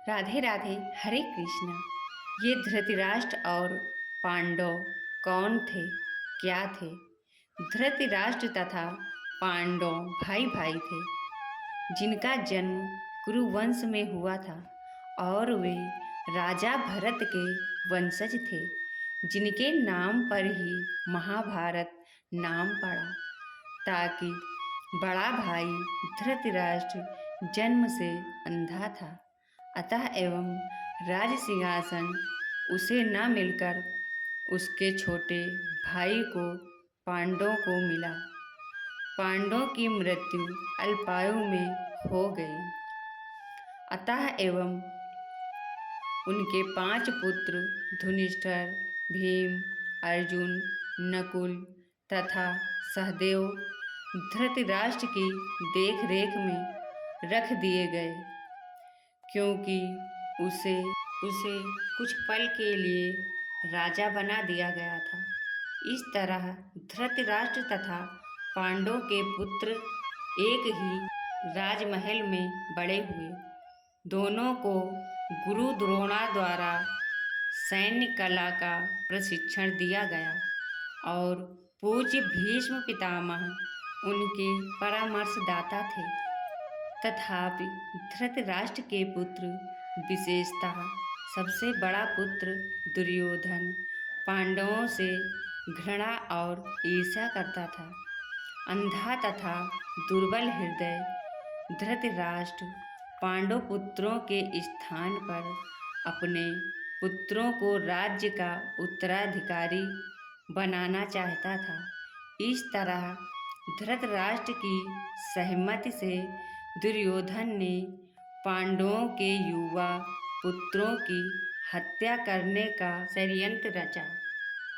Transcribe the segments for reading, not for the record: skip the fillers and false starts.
राधे राधे। हरे कृष्णा। ये धृतराष्ट्र और पांडव कौन थे, क्या थे? धृतराष्ट्र तथा पांडव भाई भाई थे, जिनका जन्म कुरुवंश में हुआ था और वे राजा भरत के वंशज थे, जिनके नाम पर ही महाभारत नाम पड़ा। ताकि बड़ा भाई धृतराष्ट्र जन्म से अंधा था, अतः एवं राज सिंहासन उसे न मिलकर उसके छोटे भाई को पांडवों को मिला। पांडवों की मृत्यु अल्पायु में हो गई, अतः एवं उनके 5 पुत्र धुनिष्ठर, भीम, अर्जुन, नकुल तथा सहदेव धृतराष्ट्र की देखरेख में रख दिए गए, क्योंकि उसे कुछ पल के लिए राजा बना दिया गया था। इस तरह धृतराष्ट्र तथा पांडवों के पुत्र एक ही राजमहल में बड़े हुए। दोनों को गुरु द्रोणा द्वारा सैन्य कला का प्रशिक्षण दिया गया और पूज्य भीष्म पितामह उनके परामर्शदाता थे। तथापि धृतराष्ट्र के पुत्र, विशेषतः सबसे बड़ा पुत्र दुर्योधन, पांडवों से घृणा और ईर्ष्या करता था। अंधा तथा दुर्बल हृदय धृतराष्ट्र पांडव पुत्रों के स्थान पर अपने पुत्रों को राज्य का उत्तराधिकारी बनाना चाहता था। इस तरह धृतराष्ट्र की सहमति से दुर्योधन ने पांडवों के युवा पुत्रों की हत्या करने का षड्यंत्र रचा।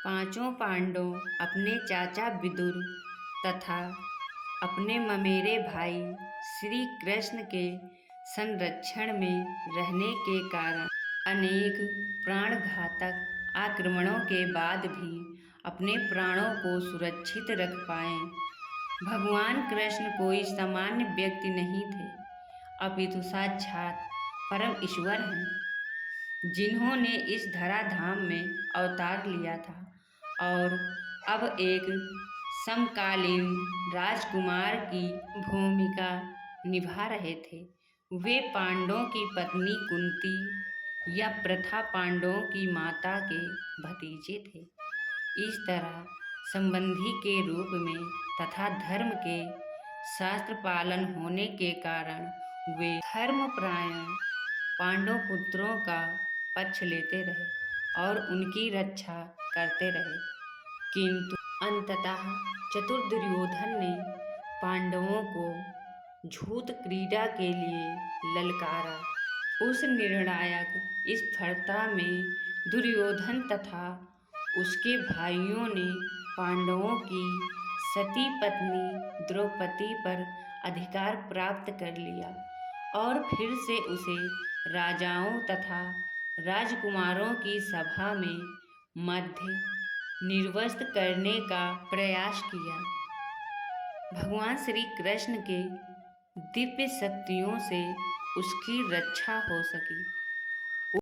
5 पांडव अपने चाचा विदुर तथा अपने ममेरे भाई श्री कृष्ण के संरक्षण में रहने के कारण अनेक प्राणघातक आक्रमणों के बाद भी अपने प्राणों को सुरक्षित रख पाए। भगवान कृष्ण कोई सामान्य व्यक्ति नहीं थे, अपितु साक्षात परम ईश्वर हैं, जिन्होंने इस धराधाम में अवतार लिया था और अब एक समकालीन राजकुमार की भूमिका निभा रहे थे। वे पांडवों की पत्नी कुंती या प्रथा पांडवों की माता के भतीजे थे। इस तरह संबंधी के रूप में तथा धर्म के शास्त्र पालन होने के कारण वे धर्मपरायण पांडव पुत्रों का पक्ष लेते रहे और उनकी रक्षा करते रहे। किंतु अंततः चतुर दुर्योधन ने पांडवों को झूठ क्रीड़ा के लिए ललकारा। उस निर्णायक स्पर्धा में दुर्योधन तथा उसके भाइयों ने पांडवों की सती पत्नी द्रौपदी पर अधिकार प्राप्त कर लिया और फिर से उसे राजाओं तथा राजकुमारों की सभा में मध्य निर्वस्त करने का प्रयास किया। भगवान श्री कृष्ण के दिव्य शक्तियों से उसकी रक्षा हो सकी।